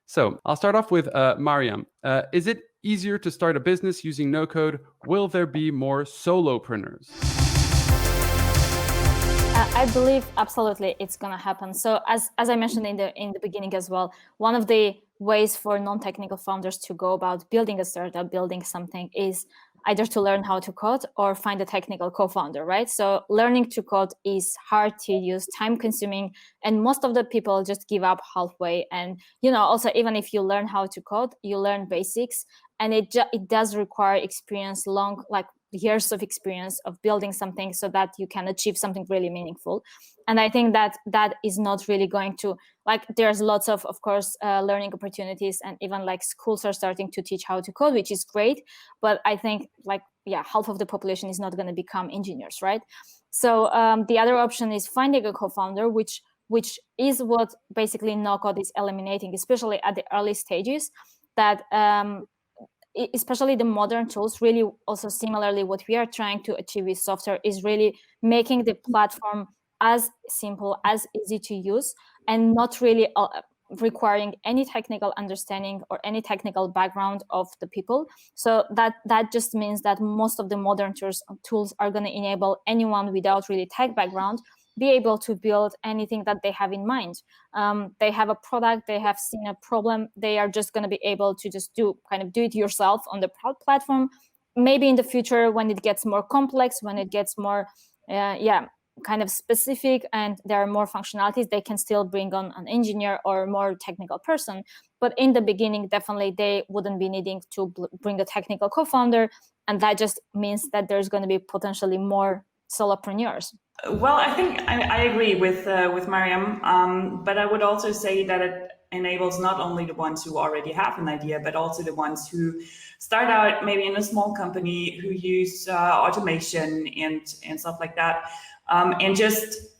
So I'll start off with Mariam. Is it easier to start a business using no code? Will there be more solopreneurs? I believe absolutely it's going to happen. So as I mentioned in the beginning as well, one of the ways for non-technical founders to go about building a startup, building something, is either to learn how to code or find a technical co-founder, right? So learning to code is hard to use, time consuming, and most of the people just give up halfway. And also, even if you learn how to code, you learn basics, and it does require experience, long, like years of experience of building something so that you can achieve something really meaningful. And I think that is not really going to, there's lots of course, learning opportunities, and even schools are starting to teach how to code, which is great. But I think half of the population is not going to become engineers, right? So the other option is finding a co-founder, which is what basically no code is eliminating, especially at the early stages, that especially the modern tools, really also similarly what we are trying to achieve with software is really making the platform as simple, as easy to use, and not really requiring any technical understanding or any technical background of the people. So that just means that most of the modern tools are going to enable anyone without really tech background be able to build anything that they have in mind. They have a product, they have seen a problem, they are just going to be able to just do it yourself on the platform. Maybe in the future, when it gets more complex, when it gets more kind of specific and there are more functionalities, they can still bring on an engineer or more technical person. But in the beginning, definitely they wouldn't be needing to bring a technical co-founder, and that just means that there's going to be potentially more solopreneurs. Well, I think I agree with Mariam, but I would also say that it enables not only the ones who already have an idea, but also the ones who start out maybe in a small company, who use automation and stuff like that, and just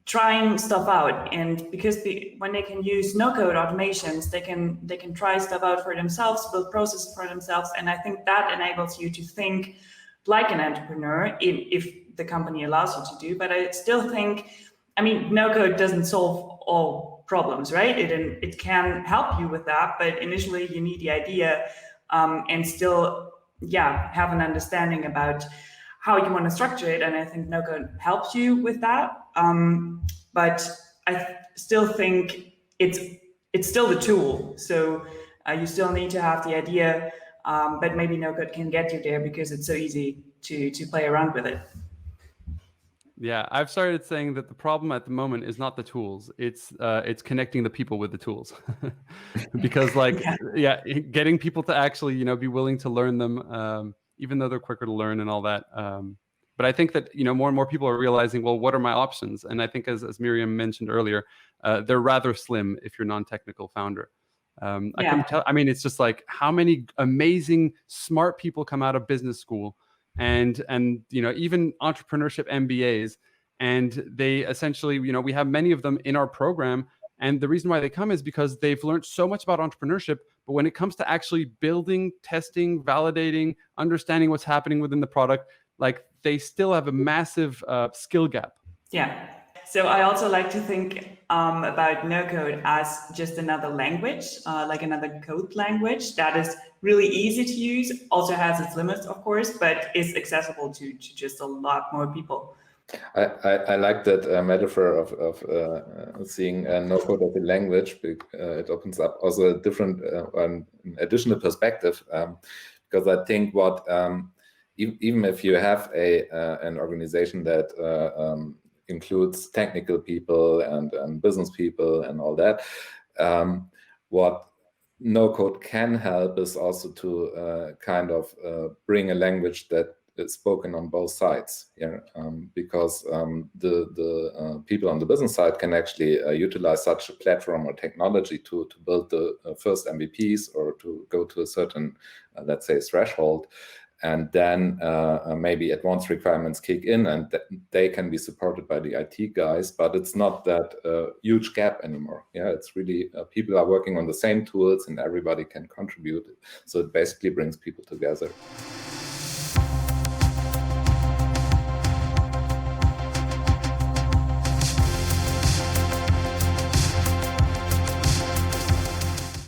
trying stuff out. And because when they can use no-code automations, they can try stuff out for themselves, build processes for themselves, and I think that enables you to think like an entrepreneur if the company allows you to do. But I still think, no code doesn't solve all problems, right? It can help you with that, but initially you need the idea and still, have an understanding about how you want to structure it. And I think no code helps you with that. But I still think it's still the tool. So you still need to have the idea, but maybe no code can get you there because it's so easy to play around with it. Yeah, I've started saying that the problem at the moment is not the tools; it's connecting the people with the tools, because getting people to actually be willing to learn them, even though they're quicker to learn and all that. But I think that more and more people are realizing, well, what are my options? And I think as Miriam mentioned earlier, they're rather slim if you're a non-technical founder. I can tell. It's just how many amazing smart people come out of business school. And even entrepreneurship MBAs, and they essentially, we have many of them in our program, and the reason why they come is because they've learned so much about entrepreneurship, but when it comes to actually building, testing, validating, understanding what's happening within the product, they still have a massive skill gap. Yeah. So I also like to think about no code as just another language, like another code language that is really easy to use, also has its limits, of course, but is accessible to just a lot more people. I like that metaphor of seeing no code as a language. It opens up also a different, an additional perspective, because I think even if you have an organization that includes technical people and business people and all that, what no code can help is also to bring a language that is spoken on both sides, because the people on the business side can actually utilize such a platform or technology to build the first MVPs or to go to a certain, let's say, threshold. And then maybe advanced requirements kick in, and they can be supported by the IT guys, but it's not that huge gap anymore. Yeah, it's really people are working on the same tools and everybody can contribute. So it basically brings people together.